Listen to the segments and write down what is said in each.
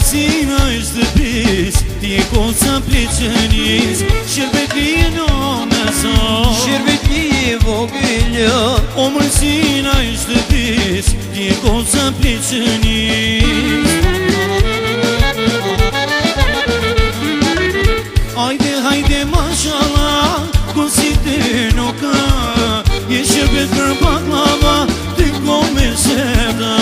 mësina e shtëpis, ti e koca pleqenis, sherbet li e në mesat. Sherbet li e vogëllë. O mësina e shtëpis, ti e koca pleqenis. Hajde, hajde, mashallah, ku si ti nuk ka, je sherbet për baklava, ti ko me seda.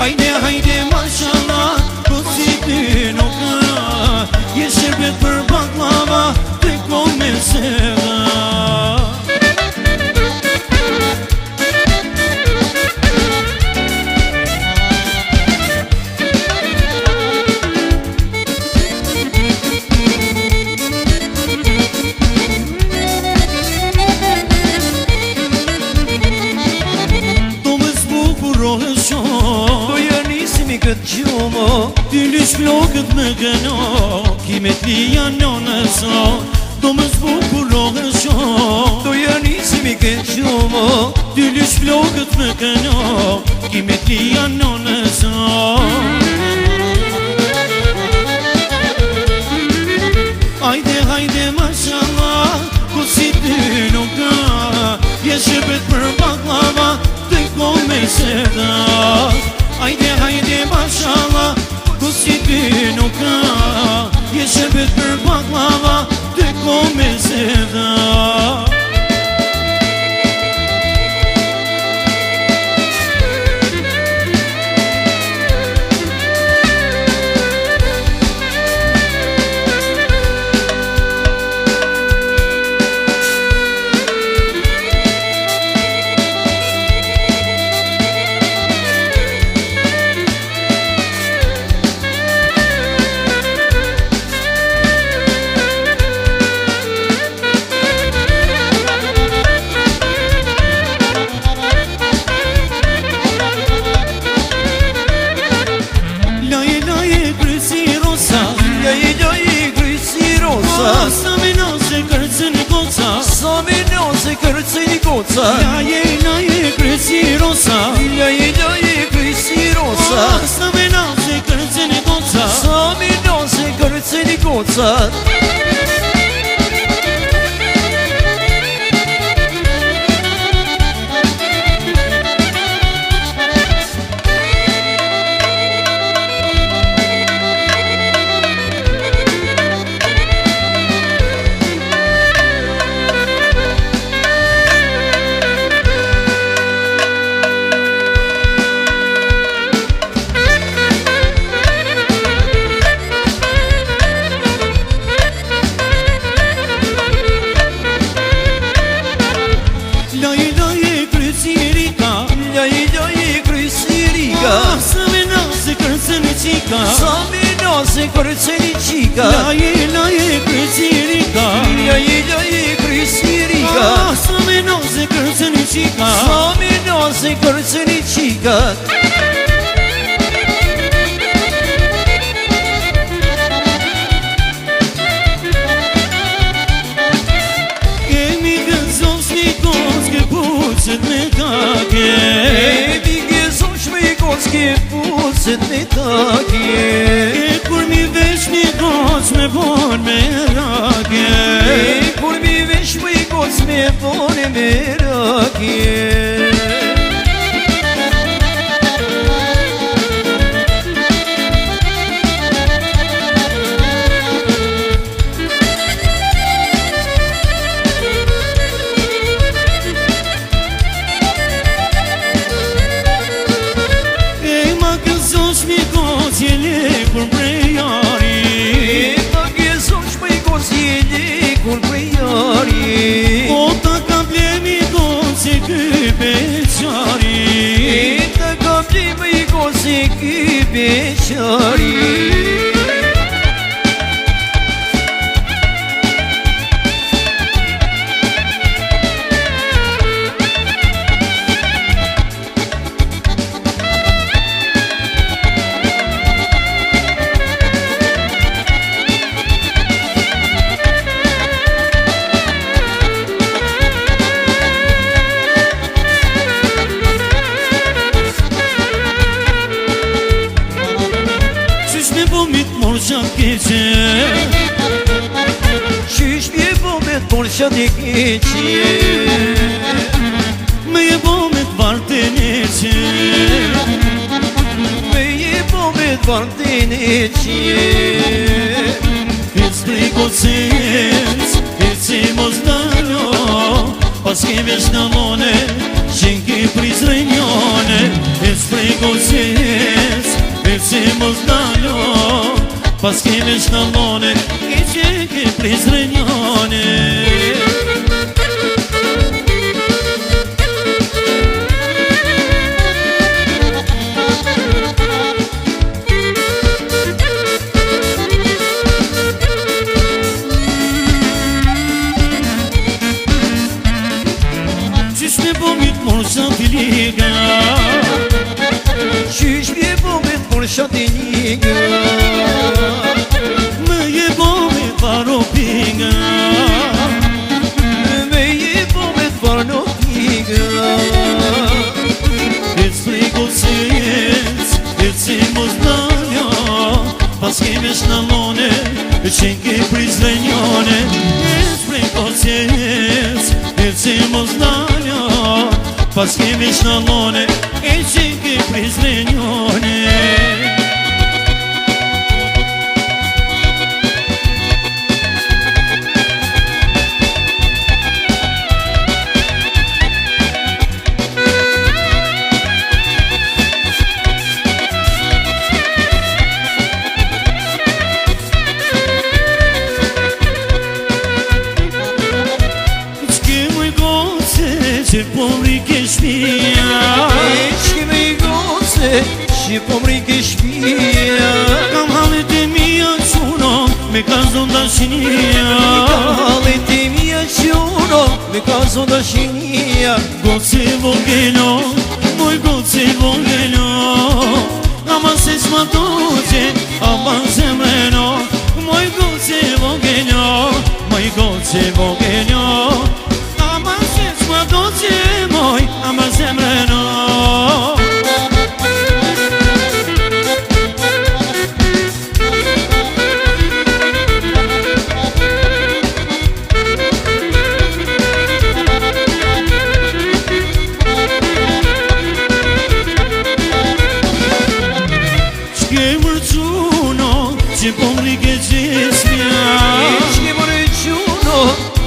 Hajde, hajde, mashallah, ku si ti nuk ka, je sherbet për baklava, ti ko me seda. Këtë gjumo Ty lysh flokët me gëno, kimet li janë në nëso, do më zbukurohë sho. Do janisimi këtë gjumo Ty lysh flokët me gëno, kimet li janë në nëso. Hajde, hajde, mashallah, ku si ty nuk ka, je shërbet për baklava, të ko me seda. Hajde, hajde, mashallah, ku si ty nuk ka, je sherbet për baklava, të ko me seda. Sa me nëse kërcën i koca, Sa me nëse kërcën i koca, laje kërci rosa, laje kërci rosa. Sa me nëse kërcën i koca, Sa me nëse kërcën i koca. Sa me nëse kërcën i qika, Sa me nëse kërcën i qika, laje kërci rika, laje kërci rika. Sa me nëse kërcën i qika, Sa me nëse kërcën i qika. Kemi gëzosh një koske puqet me kake, Ke pucet me takje, e kur mi vesh një koc me bon me rake, kur mi vesh me koc me bon me rake. Kur prejari, ta gëzosh me koc jeli kur prejari, o ta ka blemi koc e ky beqari, ta ka blemi koc e ky beqari. qatë keqe Qysh m'je bo me t'por qatë keqe Me je bo me t'varë të neqe Me je bo me t'varë të neqe Ec prej kocec, ec e mos dalo Pas ke vesh në lone, qenë ke prizre njone Ec prej kocec, ec e mos dalo Pas ke vesh në lone, qenë ke prizre njone Qysh me bo mi t'mor qatë liga Qysh m'je bo me t'por qatë liga Me je bo me t'varo pinga Me je bo me t'varë në piga Ec prej kocec, ec e mos dalja Pas ke vesh në lone, qenë ke prizre njone Ec prej kocec, ec e mos dalja Pas ke vesh në lone, qenë ke prizre njone Që po mrike shpia Qke me i goce që po mrike shpia Kam halet e mija quno me ka zonda shinia Halet e mija quno me ka zonda shinia Goce vogelo, moj goce vogelo Ama se s'ma dođe, ama zemreno Moj goce vogelo, moj goce vogelo Ama se s'ma dođe, moj, ama zemreno Që po mrike qeshmja Qke më rëquno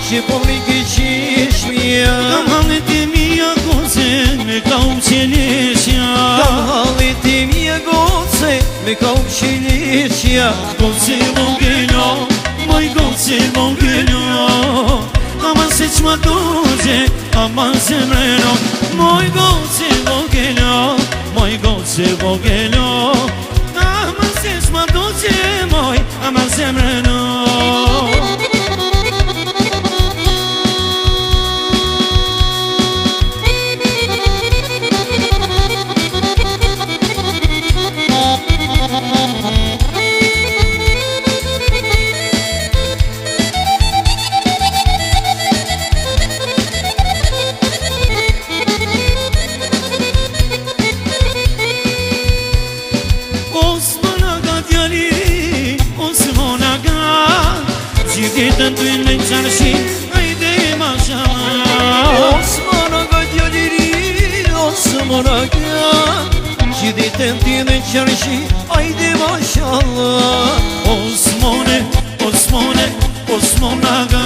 që po mrike qeshmja Kam halet e mija goce me ka qeleshja Kam halet e mija goce me ka qeleshja Goce vogelo, moj goce vogelo Ama se qma dođe, ama zemreno Moj goce vogelo, moj goce vogelo Ama se qma dođe, moj, ama zemreno Gjithetën t'u në qarëshi, ajde mashallah Osmana ga djaliri, Osmana ga Gjithetën t'u në qarëshi, ajde mashallah Osmane, Osmane, Osmana ga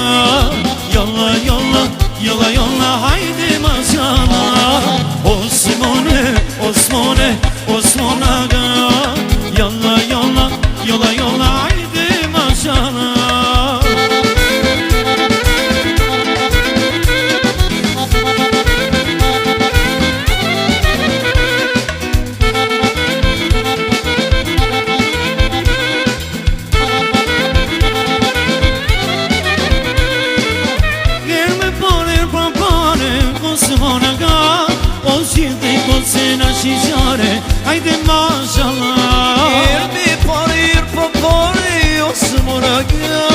Yalla, yalla, yalla, yalla, haydi mashallah Osmane, Osmane, Osmana ga Yalla, yalla, yalla, yalla, haydi mashallah Haydi maşallah Irmi parir pa pari Osmana ga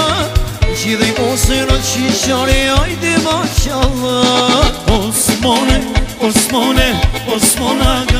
Gjithej osëra qishare Ajde maşallah Osmane, Osmane, Osmana ga